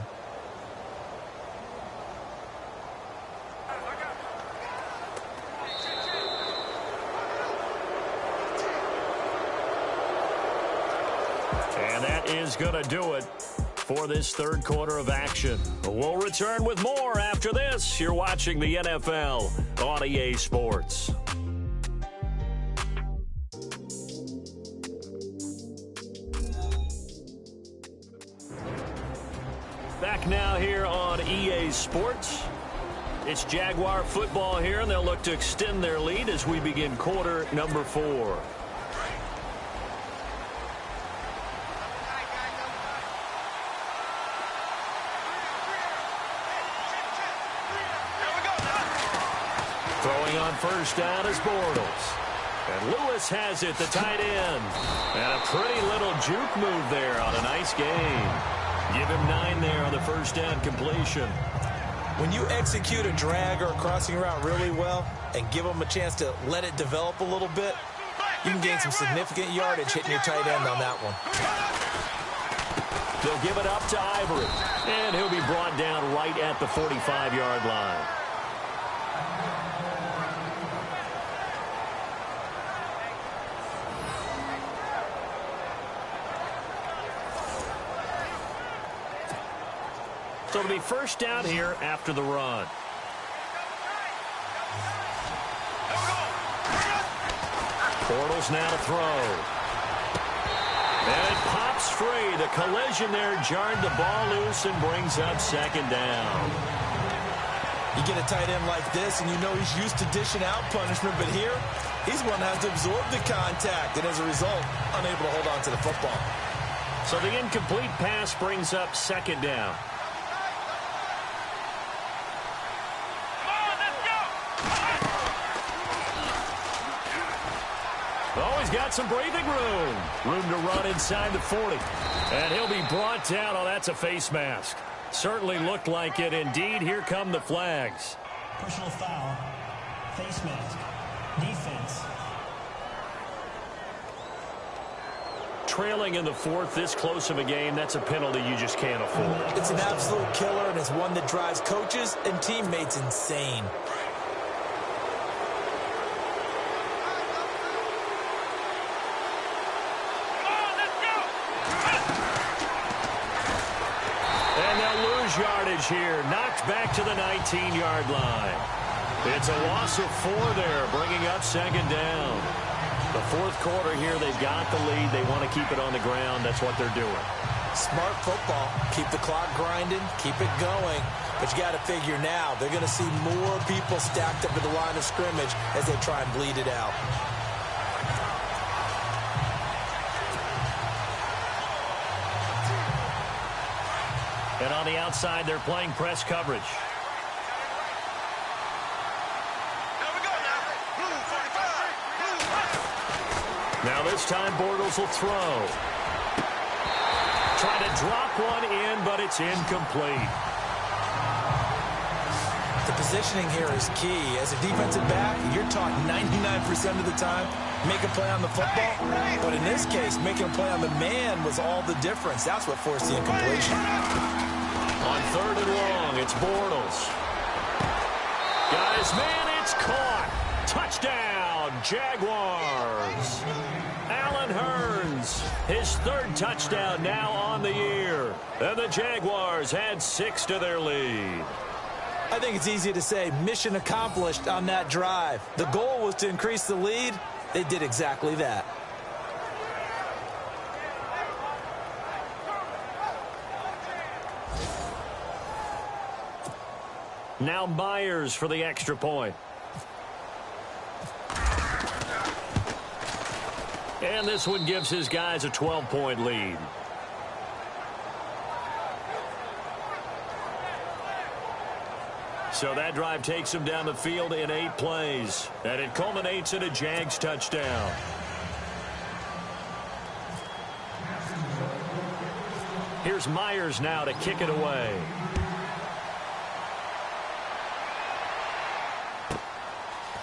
And that is going to do it for this third quarter of action. We'll return with more after this. You're watching the NFL on EA Sports. Back now here on EA Sports. It's Jaguar football here, and they'll look to extend their lead as we begin quarter number 4. Throwing on first down is Bortles. And Lewis has it, the tight end. And a pretty little juke move there on a nice game. Give him 9 there on the first down completion. When you execute a drag or a crossing route really well and give them a chance to let it develop a little bit, you can gain some significant yardage hitting your tight end on that one. They'll give it up to Ivory. And he'll be brought down right at the 45-yard line. So it'll be first down here after the run. Bortles now to throw. And it pops free. The collision there jarred the ball loose and brings up second down. You get a tight end like this, and you know he's used to dishing out punishment, but here, he's one that has to absorb the contact, and as a result, unable to hold on to the football. So the incomplete pass brings up second down. Oh, he's got some breathing room. Room to run inside the 40. And he'll be brought down. Oh, that's a face mask. Certainly looked like it. Indeed, here come the flags. Personal foul. Face mask. Defense. Trailing in the fourth, this close of a game, that's a penalty you just can't afford. It's an absolute killer, and it's one that drives coaches and teammates insane. Yardage here, knocked back to the 19-yard line. It's a loss of 4 there, bringing up second down. The fourth quarter here, they've got the lead. They want to keep it on the ground. That's what they're doing. Smart football. Keep the clock grinding, keep it going. But you got to figure now, they're going to see more people stacked up at the line of scrimmage as they try and bleed it out. And on the outside, they're playing press coverage. Now this time, Bortles will throw. Trying to drop one in, but it's incomplete. The positioning here is key. As a defensive back, you're taught 99% of the time, make a play on the football. But in this case, making a play on the man was all the difference. That's what forced the incompletion. On third and long, it's Bortles. Got his man, it's caught. Touchdown, Jaguars. Allen Hurns, his third touchdown now on the year. And the Jaguars add 6 to their lead. I think it's easy to say mission accomplished on that drive. The goal was to increase the lead. They did exactly that. Now Myers for the extra point. And this one gives his guys a 12-point lead. So that drive takes him down the field in 8 plays. And it culminates in a Jags touchdown. Here's Myers now to kick it away.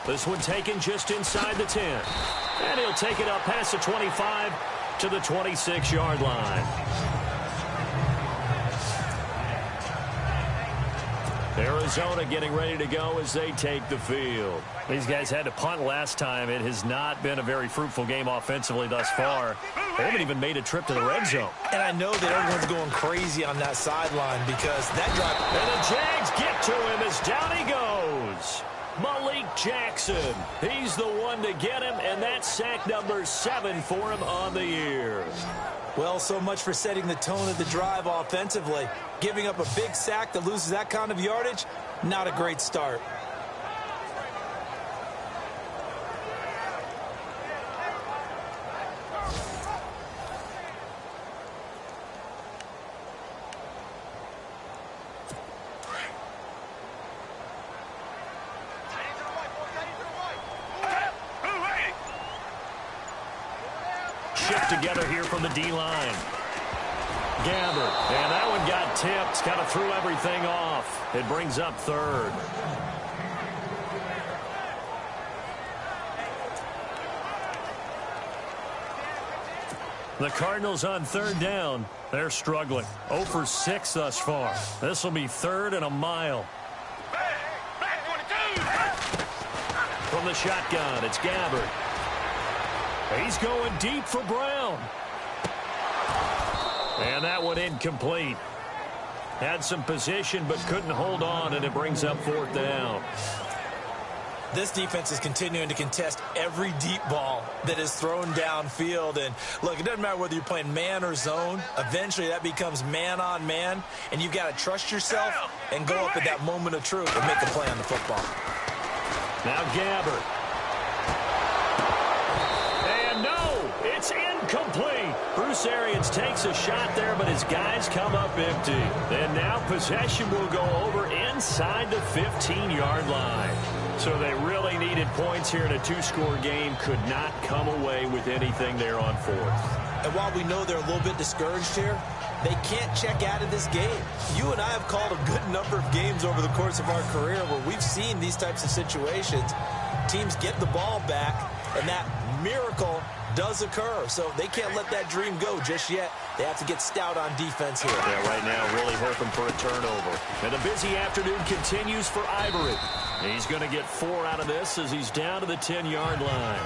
This one taken just inside the 10. And he'll take it up past the 25 to the 26-yard line. Arizona getting ready to go as they take the field. These guys had to punt last time. It has not been a very fruitful game offensively thus far. They haven't even made a trip to the red zone. And I know that everyone's going crazy on that sideline because that drive... And the Jags get to him as down he goes. Malik Jackson. He's the one to get him, and that's sack number 7 for him on the year. Well, so much for setting the tone of the drive offensively. Giving up a big sack that loses that kind of yardage, not a great start. shift together here from the D-line. Gabbert, and that one got tipped, kind of threw everything off. It brings up third. The Cardinals on third down. They're struggling. 0 for 6 thus far. This will be third and a mile. From the shotgun, it's Gabbert. He's going deep for Brown. And that one incomplete. Had some position but couldn't hold on, and it brings up fourth down. This defense is continuing to contest every deep ball that is thrown downfield. And, look, it doesn't matter whether you're playing man or zone. Eventually, that becomes man-on-man, and you've got to trust yourself and go up at that moment of truth and make a play on the football. Now Gabbert. And no, it's incomplete. Bruce Arians takes a shot there, but his guys come up empty. And now possession will go over inside the 15-yard line. So they really needed points here in a two-score game. Could not come away with anything there on fourth. And while we know they're a little bit discouraged here, they can't check out of this game. You and I have called a good number of games over the course of our career where we've seen these types of situations. Teams get the ball back, and that miracle does occur. So they can't let that dream go just yet. They have to get stout on defense here. Yeah, right now really hoping for a turnover. And a busy afternoon continues for Ivory. He's going to get 4 out of this as he's down to the 10-yard line.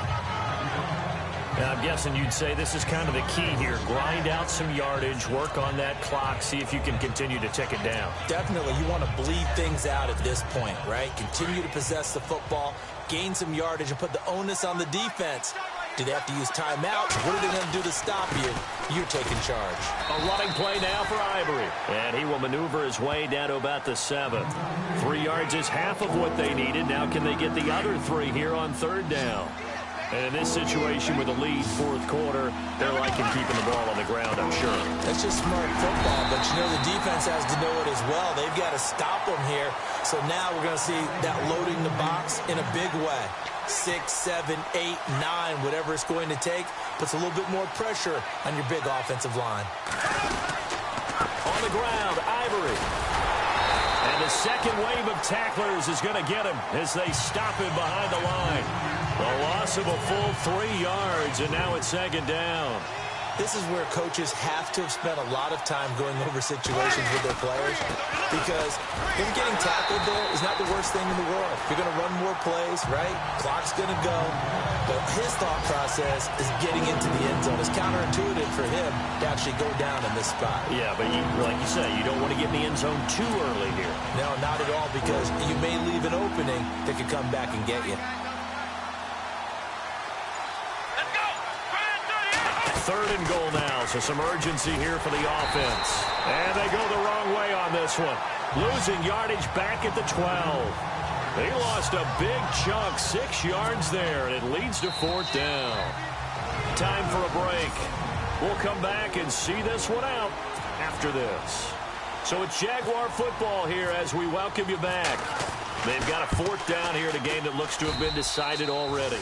And I'm guessing you'd say this is kind of the key here. Grind out some yardage, work on that clock, see if you can continue to tick it down. Definitely. You want to bleed things out at this point, right? Continue to possess the football, gain some yardage, and put the onus on the defense. Do they have to use timeouts? What are they going to do to stop you? You're taking charge. A running play now for Ivory. And he will maneuver his way down to about the 7. 3 yards is half of what they needed. Now can they get the other 3 here on third down? And in this situation with a lead fourth quarter, they're liking keeping the ball on the ground, I'm sure. That's just smart football, but you know the defense has to know it as well. They've got to stop them here. So now we're going to see that loading the box in a big way. 6, 7, 8, 9, whatever it's going to take, puts a little bit more pressure on your big offensive line. On the ground, Ivory. And the second wave of tacklers is going to get him as they stop him behind the line. A loss of a full 3 yards, and now it's second down. This is where coaches have to have spent a lot of time going over situations with their players, because him getting tackled there is not the worst thing in the world. You're going to run more plays, right? Clock's going to go. But his thought process is getting into the end zone. It's counterintuitive for him to actually go down in this spot. Yeah, but like you say, you don't want to get in the end zone too early here. No, not at all, because you may leave an opening that could come back and get you. Third and goal now, so some urgency here for the offense. And they go the wrong way on this one. Losing yardage back at the 12. They lost a big chunk, 6 yards there, and it leads to fourth down. Time for a break. We'll come back and see this one out after this. So it's Jaguar football here as we welcome you back. They've got a fourth down here in a game that looks to have been decided already.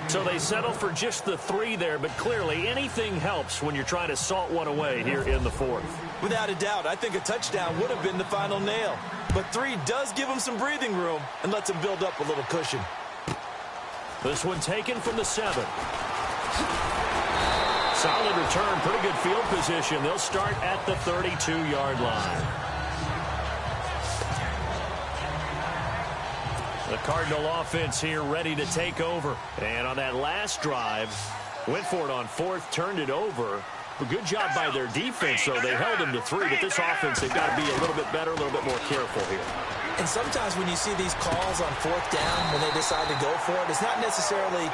So they settle for just the 3 there, but clearly anything helps when you're trying to salt one away here in the fourth. Without a doubt, I think a touchdown would have been the final nail. But 3 does give them some breathing room and lets them build up a little cushion. This one taken from the 7. Solid return, pretty good field position. They'll start at the 32-yard line. The Cardinal offense here ready to take over. And on that last drive, went for it on fourth, turned it over. A good job by their defense, though. They held them to 3, but this offense, they've got to be a little bit better, a little bit more careful here. And sometimes when you see these calls on fourth down, when they decide to go for it, it's not necessarily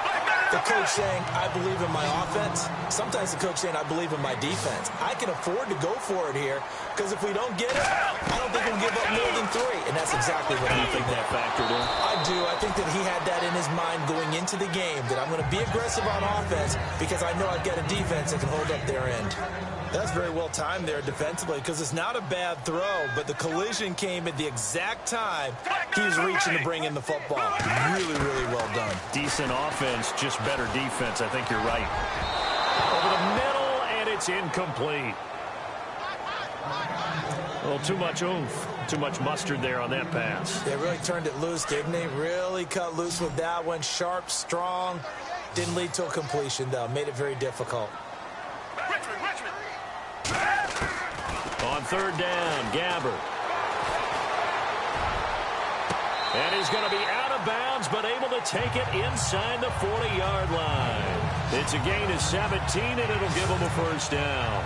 the coach saying, I believe in my offense. Sometimes the coach saying, I believe in my defense. I can afford to go for it here, because if we don't get it, I don't think we'll give up more than 3. And that's exactly what I think that factored in. I do. I think that he had that in his mind going into the game, that I'm going to be aggressive on offense because I know I've got a defense that can hold up their end. That's very well timed there defensively because it's not a bad throw, but the collision came at the exact time he was reaching to bring in the football. Really, really well done. Decent offense, just better defense. I think you're right. Over the middle, and it's incomplete. A little too much oomph, too much mustard there on that pass. They really turned it loose, didn't they? Really cut loose with that one. Sharp, strong. Didn't lead to a completion, though. Made it very difficult. On third down, Gabbert. And he's going to be out of bounds, but able to take it inside the 40-yard line. It's a gain of 17, and it'll give them a first down.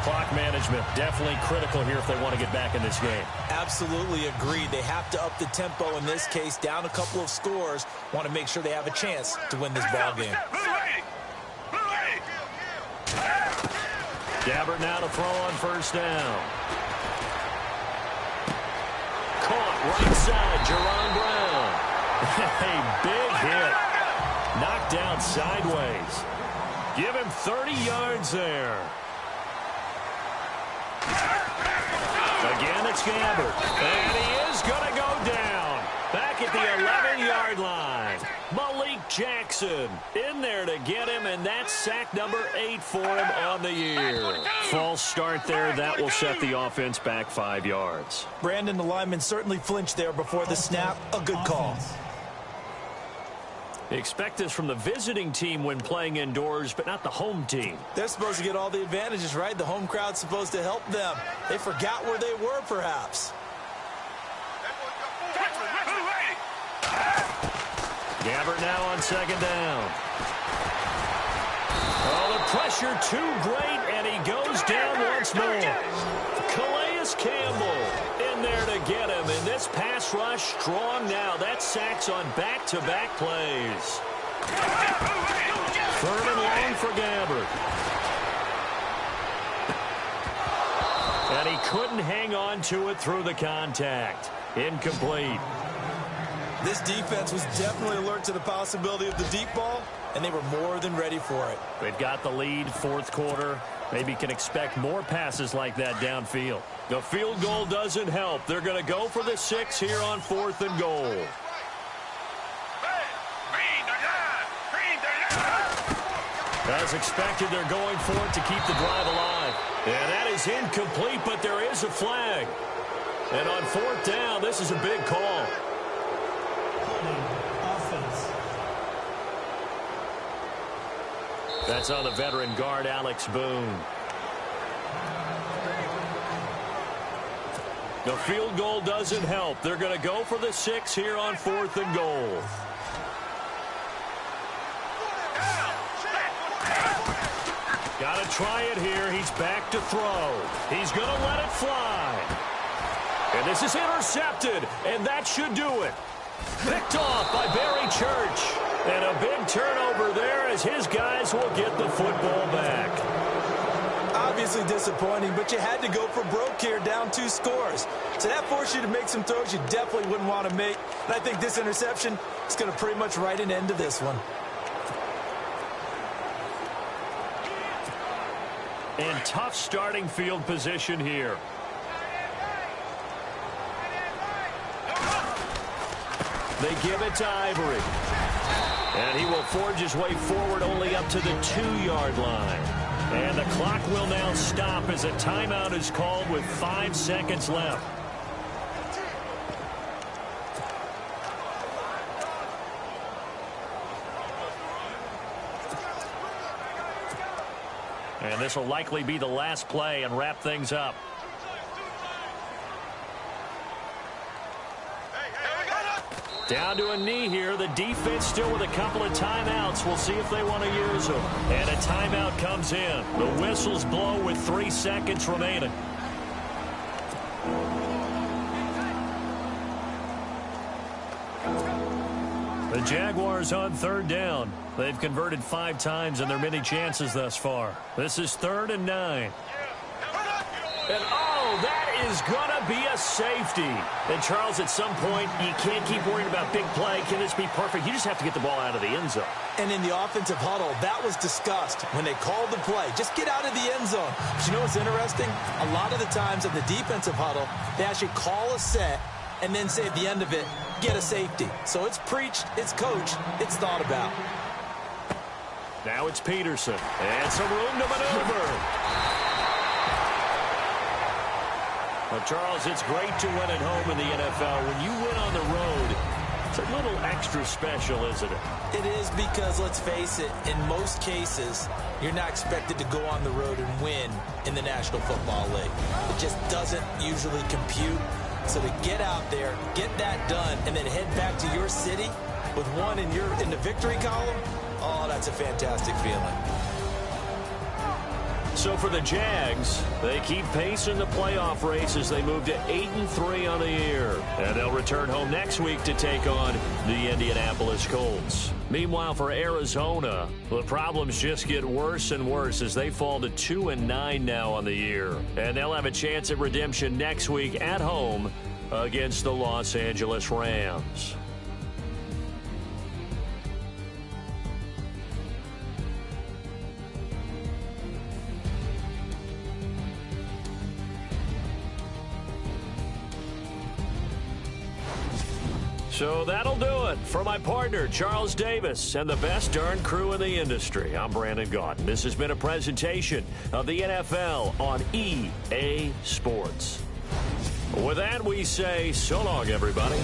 Clock management definitely critical here if they want to get back in this game. Absolutely agreed. They have to up the tempo in this case, down a couple of scores. Want to make sure they have a chance to win this ball game. Gabbert now to throw on first down. Caught right side, Jerron Brown. A big hit. Knocked down sideways. Give him 30 yards there. Again, it's Gabbert. And he is going to go down. Back at the 11-yard line. Malik Jackson in there to get him, and that's sack number 8 for him on the year. False start there. That will set the offense back 5 yards. Brandon, the lineman certainly flinched there before the snap. A good call. Expect this from the visiting team when playing indoors, but not the home team. They're supposed to get all the advantages, right? The home crowd's supposed to help them. They forgot where they were, perhaps. Gabbert now on second down. Oh, the pressure too great, and he goes down once more. Calais Campbell in there to get him, and this pass rush strong now. That's sacks on back-to-back plays. Third and long for Gabbert. And he couldn't hang on to it through the contact. Incomplete. This defense was definitely alert to the possibility of the deep ball, and they were more than ready for it. They've got the lead, fourth quarter. Maybe can expect more passes like that downfield. The field goal doesn't help. They're going to go for the 6 here on 4th and goal. As expected, they're going for it to keep the drive alive. And that is incomplete, but there is a flag. And on 4th down, this is a big call. That's on the veteran guard, Alex Boone. The field goal doesn't help. They're going to go for the 6 here on 4th and goal. Got to try it here. He's back to throw. He's going to let it fly. And this is intercepted, and that should do it. Picked off by Barry Church. And a big turnover there as his guys will get the football back. Obviously disappointing, but you had to go for broke here, down 2 scores. So that forced you to make some throws you definitely wouldn't want to make. And I think this interception is going to pretty much write an end to this one. And tough starting field position here. They give it to Ivory. And he will forge his way forward only up to the 2-yard line. And the clock will now stop as a timeout is called with 5 seconds left. And this will likely be the last play and wrap things up. Down to a knee here. The defense still with a couple of timeouts. We'll see if they want to use them. And a timeout comes in. The whistles blow with 3 seconds remaining. The Jaguars on 3rd down. They've converted 5 times in their many chances thus far. This is 3rd and 9. And, oh, that is going to be a safety. And, Charles, at some point, you can't keep worrying about big play. Can this be perfect? You just have to get the ball out of the end zone. And in the offensive huddle, that was discussed when they called the play. Just get out of the end zone. But you know what's interesting? A lot of the times in the defensive huddle, they actually call a set and then say at the end of it, get a safety. So it's preached, it's coached, it's thought about. Now it's Peterson. And some room to maneuver. Well, Charles, it's great to win at home in the NFL. When you win on the road, it's a little extra special, isn't it? It is because, let's face it, in most cases, you're not expected to go on the road and win in the National Football League. It just doesn't usually compute. So to get out there, get that done, and then head back to your city with one in the victory column, oh, that's a fantastic feeling. So for the Jags, they keep pace in the playoff race as they move to 8-3 on the year. And they'll return home next week to take on the Indianapolis Colts. Meanwhile, for Arizona, the problems just get worse and worse as they fall to 2-9 now on the year. And they'll have a chance at redemption next week at home against the Los Angeles Rams. So that'll do it for my partner, Charles Davis, and the best darn crew in the industry. I'm Brandon Gaudin. This has been a presentation of the NFL on EA Sports. With that, we say so long, everybody.